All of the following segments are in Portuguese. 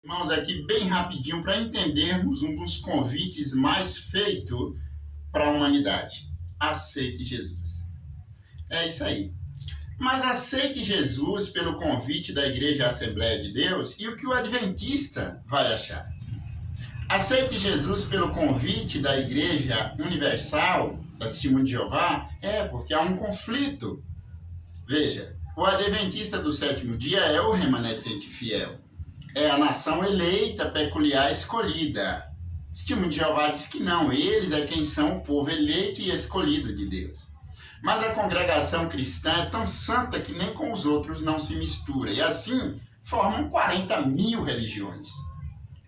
Irmãos, aqui bem rapidinho para entendermos um dos convites mais feitos para a humanidade. Aceite Jesus. É isso aí. Mas aceite Jesus pelo convite da Igreja Assembleia de Deus e o que o Adventista vai achar. Aceite Jesus pelo convite da Igreja Universal, da Testemunho de Jeová, porque há um conflito. Veja, o Adventista do sétimo dia é o remanescente fiel. É a nação eleita, peculiar, escolhida. O Testemunho de Jeová diz que não, eles é quem são o povo eleito e escolhido de Deus. Mas a congregação cristã é tão santa que nem com os outros não se mistura. E assim formam 40 mil religiões.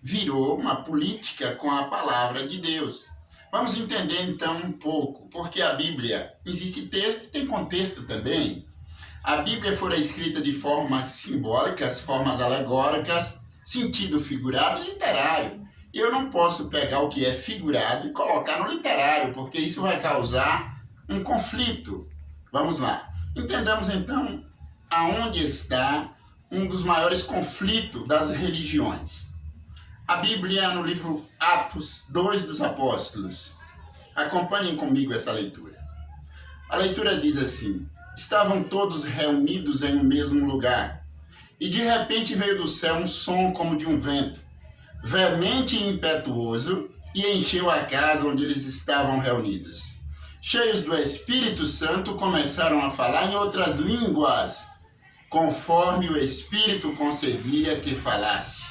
Virou uma política com a palavra de Deus. Vamos entender então um pouco, porque a Bíblia, existe texto e tem contexto também. A Bíblia fora escrita de formas simbólicas, formas alegóricas, sentido figurado e literário. E eu não posso pegar o que é figurado e colocar no literário, porque isso vai causar um conflito. Vamos lá. Entendamos então aonde está um dos maiores conflitos das religiões. A Bíblia no livro Atos 2 dos Apóstolos. Acompanhem comigo essa leitura. A leitura diz assim: estavam todos reunidos em um mesmo lugar, e de repente veio do céu um som como de um vento, veemente e impetuoso, e encheu a casa onde eles estavam reunidos. Cheios do Espírito Santo, começaram a falar em outras línguas, conforme o Espírito concedia que falasse.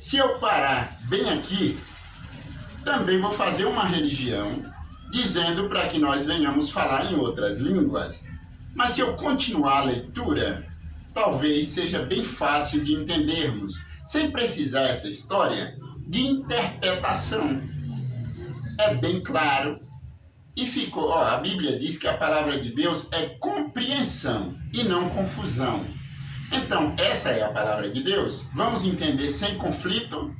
Se eu parar bem aqui, também vou fazer uma religião, dizendo para que nós venhamos falar em outras línguas. Mas se eu continuar a leitura, talvez seja bem fácil de entendermos, sem precisar essa história de interpretação. É bem claro e ficou, a Bíblia diz que a palavra de Deus é compreensão e não confusão. Então, essa é a palavra de Deus. Vamos entender sem conflito?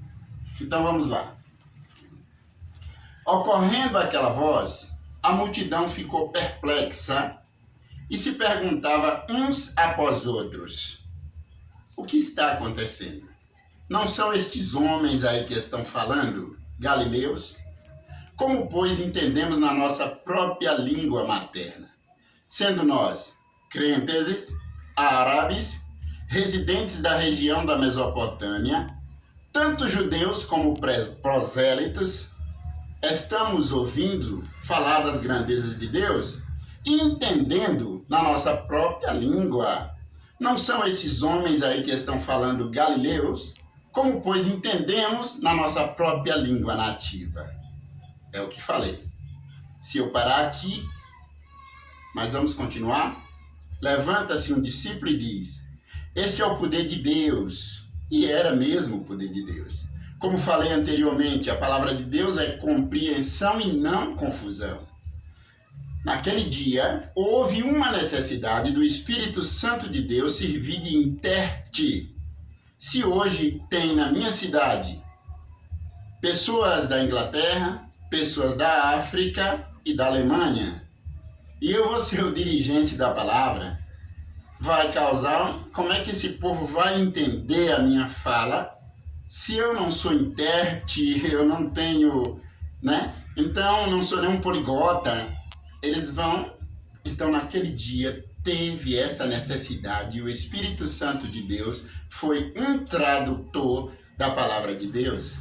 Então vamos lá. Ocorrendo aquela voz, a multidão ficou perplexa e se perguntava uns após outros: o que está acontecendo? Não são estes homens aí que estão falando, galileus? Como, pois, entendemos na nossa própria língua materna, sendo nós crentes, árabes, residentes da região da Mesopotâmia, tanto judeus como prosélitos, estamos ouvindo falar das grandezas de Deus e entendendo na nossa própria língua. Não são esses homens aí que estão falando galileus? Como, pois, entendemos na nossa própria língua nativa? É o que falei. Se eu parar aqui, mas vamos continuar? Levanta-se um discípulo e diz: este é o poder de Deus. E era mesmo o poder de Deus. Como falei anteriormente, a palavra de Deus é compreensão e não confusão. Naquele dia, houve uma necessidade do Espírito Santo de Deus servir de intérprete. Se hoje tem na minha cidade pessoas da Inglaterra, pessoas da África e da Alemanha, e eu vou ser o dirigente da palavra, vai causar... Como é que esse povo vai entender a minha fala se eu não sou intérprete, eu não tenho, né? Então, não sou nenhum poliglota. Eles vão... Então, naquele dia, teve essa necessidade. E o Espírito Santo de Deus foi um tradutor da palavra de Deus.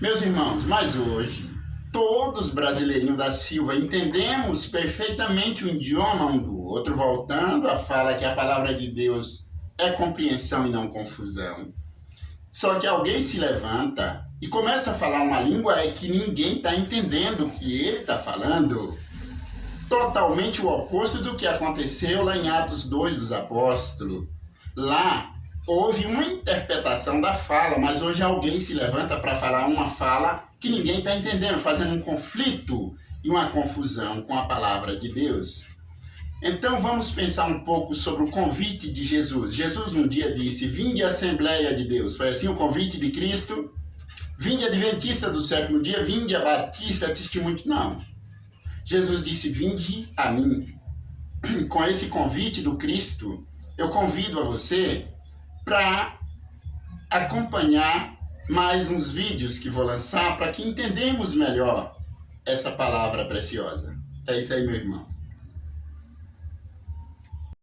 Meus irmãos, mas hoje, todos brasileirinhos da Silva entendemos perfeitamente o idioma um do outro, voltando à fala que a palavra de Deus é compreensão e não confusão. Só que alguém se levanta e começa a falar uma língua que ninguém está entendendo o que ele está falando. Totalmente o oposto do que aconteceu lá em Atos 2 dos Apóstolos. Lá houve uma interpretação da fala, mas hoje alguém se levanta para falar uma fala que ninguém está entendendo, fazendo um conflito e uma confusão com a palavra de Deus. Então vamos pensar um pouco sobre o convite de Jesus. Jesus um dia disse: vinde à Assembleia de Deus. Foi assim o convite de Cristo? Vinde Adventista do sétimo dia, vinde a Batista, Testemunho. Não. Jesus disse: vinde a mim. Com esse convite do Cristo, eu convido a você para acompanhar mais uns vídeos que vou lançar para que entendamos melhor essa palavra preciosa. É isso aí, meu irmão.